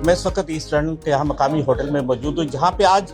मैं इस वक्त ईस्ट लंदन के यहाँ मकामी होटल में मौजूद हूँ, जहाँ पे आज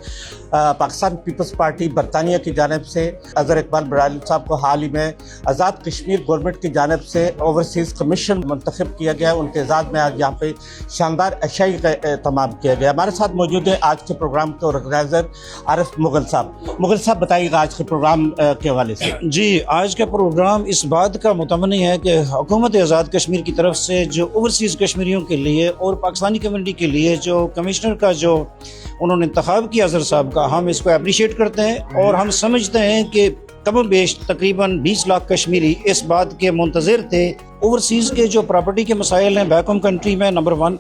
पाकिस्तान पीपल्स पार्टी बरतानिया की जानिब से अजहर इकबाल बराली साहब को हाल ही में आज़ाद कश्मीर गवर्नमेंट की जानिब से ओवरसीज़ कमीशन मुंतखब किया गया। उनके एजाज़ में आज यहाँ पे शानदार अशाई का एहतमाम किया गया। हमारे साथ मौजूद है आज के प्रोग्राम के ऑर्गेनाइज़र आरिफ मुगल साहब। मुगल साहब, बताइएगा आज के प्रोग्राम के हवाले से। जी, आज का प्रोग्राम इस बात का मुतमनी है कि हुकूमत आज़ाद कश्मीर की तरफ से जो ओवरसीज़ कश्मीरियों के लिए और पाकिस्तानी कम्युनिटी के लिए जो कमिश्नर का जो उन्होंने इंतखाब किया अजहर साहब का, हम इसको अप्रिशिएट करते हैं और हम समझते हैं कि कम बेश तकरीबन 20 लाख कश्मीरी इस बात के मुंतज़िर थे। ओवरसीज़ के जो प्रॉपर्टी के मसाइल हैं बैक होम कंट्री में, नंबर 1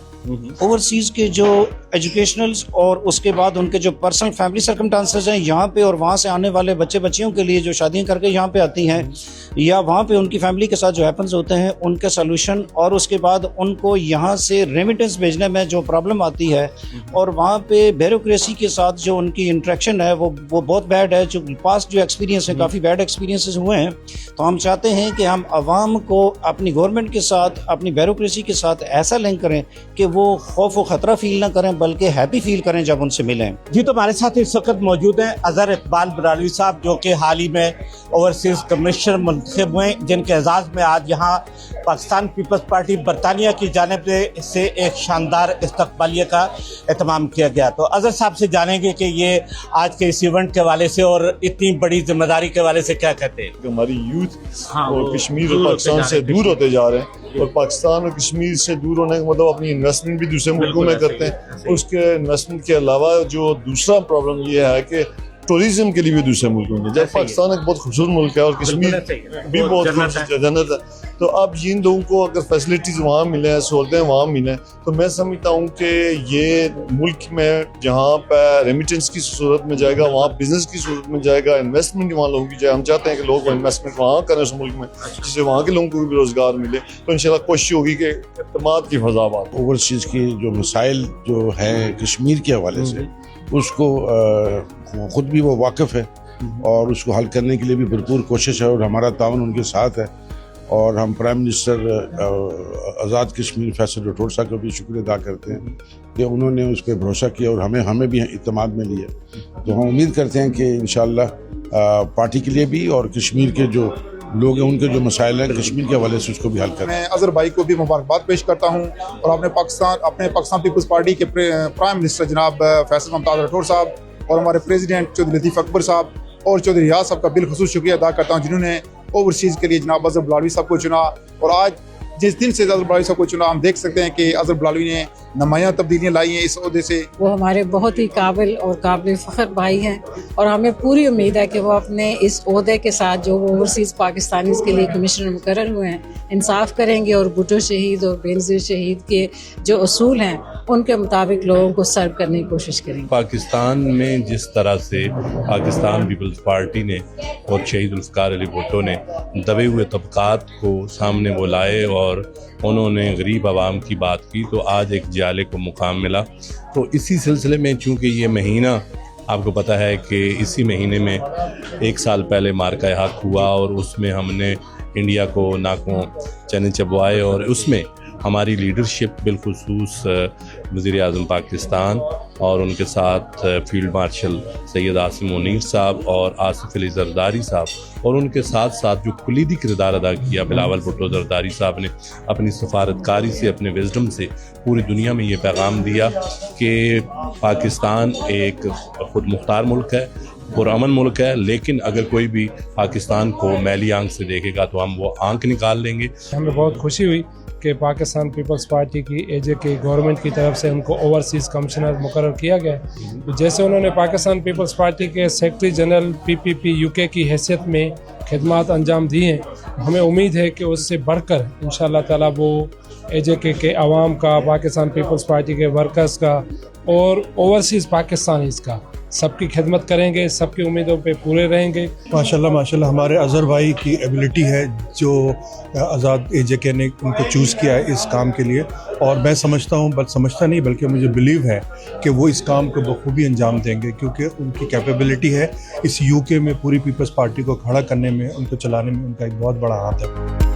ओवरसीज़ के जो एजुकेशनल्स और उसके बाद उनके जो पर्सनल फैमिली सर्कमस्टांसेस हैं यहाँ पे, और वहाँ से आने वाले बच्चे बच्चियों के लिए जो शादियाँ करके यहाँ पे आती हैं या वहाँ पे उनकी फैमिली के साथ जो हैपन्स होते हैं उनके सॉल्यूशन, और उसके बाद उनको यहाँ से रेमिटेंस भेजने में जो प्रॉब्लम आती है और वहाँ पे ब्यूरोक्रेसी के साथ जो उनकी इंटरेक्शन है वो बहुत बैड है। जो पास्ट जो एक्सपीरियंस है, काफ़ी बैड एक्सपीरियंसेस हुए हैं। तो हम चाहते हैं कि हम आवाम को अपनी गवर्नमेंट के साथ, अपनी ब्यूरोक्रेसी के साथ ऐसा लिंक करें कि वो खौफ व ख़तरा फील ना करें बल्कि हैप्पी फील करें जब उनसे मिलें। जी, तो हमारे साथ इस वक्त मौजूद हैं अजहर इकबाल बराली साहब, जो कि हाल ही में ओवरसीज़ कमिश्नर मुंतखब हुए, जिनके एजाज़ में आज यहाँ पाकिस्तान पीपल्स पार्टी बरतानिया की जानिब से एक शानदार इस्तकबालिया का एहतमाम किया गया। तो अजहर साहब से जानेंगे कि ये आज के इस इवेंट के हवाले से और इतनी बड़ी जिम्मेदारी के हवाले से क्या कहते हैं। हमारी यूथ और कश्मीर और पाकिस्तान से दूर होते जा रहे हैं, और पाकिस्तान और कश्मीर से दूर होने का मतलब अपनी इन्वेस्टमेंट भी दूसरे मुल्कों में करते हैं। उसके इन्वेस्टमेंट के अलावा जो दूसरा प्रॉब्लम ये है कि टूरिज्म के लिए भी दूसरे मुल्कों में, जब पाकिस्तान एक बहुत खूबसूरत मुल्क है और कश्मीर भी बहुत जन्नत है, तो अब जिन लोगों को अगर फैसिलिटीज़ वहाँ मिले, सहूलतें वहाँ मिलें, तो मैं समझता हूँ कि ये मुल्क में जहाँ पर रेमिटेंस की सूरत में जाएगा, वहाँ बिजनेस की सूरत में जाएगा, इन्वेस्टमेंट वहाँ लोगों की जाए। हम चाहते हैं कि लोग इन्वेस्टमेंट वहाँ करें उस मुल्क में, जिससे वहाँ के लोगों को भी रोज़गार मिले। तो इंशाल्लाह कोशिश होगी कि एतमाद की फ़ज़ा बात। ओवरसीज़ की जो मसाइल जो हैं कश्मीर के हवाले से, उसको ख़ुद भी वो वाकिफ़ है और उसको हल करने के लिए भी भरपूर कोशिश है और हमारा ताउन उनके साथ है। और हम प्राइम मिनिस्टर आज़ाद कश्मीर फैसल राठौर साहब का भी शुक्र अदा करते हैं कि उन्होंने उस पर भरोसा किया और हमें भी इत्मीनान में लिया। तो हम उम्मीद करते हैं कि इंशाअल्लाह पार्टी के लिए भी और कश्मीर के जो लोग हैं उनके जो मसाइल हैं कश्मीर के हवाले से उसको भी हल करें। मैं अजहर भाई को भी मुबारकबाद पेश करता हूँ और अपने पाकिस्तान पीपल्स पार्टी के प्राइम मिनिस्टर जनाब फैसल ममताज़ राठौर साहब और हमारे प्रेसिडेंट चौधरी लतीफ़ अकबर साहब और चौधरी रियाज साहब का बिलखुसूस शुक्रिया अदा करता हूँ, जिन्होंने ओवरसीज़ के लिए जनाब अजहर बलालवी साहब को चुना। और आज जिस दिन से अजहर बलालवी साहब को चुना, हम देख सकते हैं कि अजहर बलालवी ने नुमायां तब्दीलियाँ लाई हैं इस ओहदे से। वो हमारे बहुत ही काबिल और काबिल फ़ख्र भाई हैं और हमें पूरी उम्मीद है कि वो अपने इस ओहदे के साथ जो वो ओवरसीज़ पाकिस्तानीज़ के लिए कमिश्नर मुकर्रर हुए हैं, इंसाफ करेंगे और भुट्टो शहीद और बेनज़ीर शहीद के जो उसूल हैं उनके मुताबिक लोगों को सर्व करने की कोशिश करेंगे। पाकिस्तान में जिस तरह से पाकिस्तान पीपल्स पार्टी ने और शहीद जुल्फ़िकार अली भुट्टो ने दबे हुए तबकात को सामने वो लाए और उन्होंने गरीब आवाम की बात की, तो आज एक जाले को मुकाम मिला। तो इसी सिलसिले में चूँकि ये महीना आपको पता है कि इसी महीने में 1 साल पहले मार्का हक हुआ और उसमें हमने इंडिया को नाकों चने चबवाए और उसमें हमारी लीडरशिप बिलखुसूस वज़ीर आज़म पाकिस्तान और उनके साथ फील्ड मार्शल सैयद आसिम मुनीर साहब और आसिफ अली ज़रदारी साहब और उनके साथ साथ जो कुलीदी किरदार अदा किया बिलावल भुट्टो ज़रदारी साहब ने अपनी सफारतकारी से, अपने विज़डम से पूरी दुनिया में ये पैगाम दिया कि पाकिस्तान एक खुद मुख्तार मुल्क है, पुरअमन मुल्क है, लेकिन अगर कोई भी पाकिस्तान को मैली आंख से देखेगा तो हम वो आंख निकाल लेंगे। हमें बहुत खुशी हुई कि पाकिस्तान पीपल्स पार्टी की AJK गवर्नमेंट की तरफ से उनको ओवरसीज़ कमिश्नर मुकर्रर किया गया। जैसे उन्होंने पाकिस्तान पीपल्स पार्टी के सेक्रेटरी जनरल PPP UK की हैसियत में खिदमत अंजाम दी हैं, हमें उम्मीद है कि उससे बढ़कर इंशाअल्लाह ताला वो AJK के अवाम का, पाकिस्तान पीपल्स पार्टी के वर्कर्स का और ओवरसीज़ पाकिस्तानीज़ का सबकी खिदमत करेंगे, सबकी उम्मीदों पे पूरे रहेंगे। माशाल्लाह हमारे अजहर भाई की एबिलिटी है जो आज़ाद AJK ने उनको चूज़ किया है इस काम के लिए, और मैं समझता नहीं बल्कि मुझे बिलीव है कि वो इस काम को बखूबी अंजाम देंगे, क्योंकि उनकी कैपेबिलिटी है इस UK में पूरी पीपल्स पार्टी को खड़ा करने में, उनको चलाने में उनका एक बहुत बड़ा हाथ है।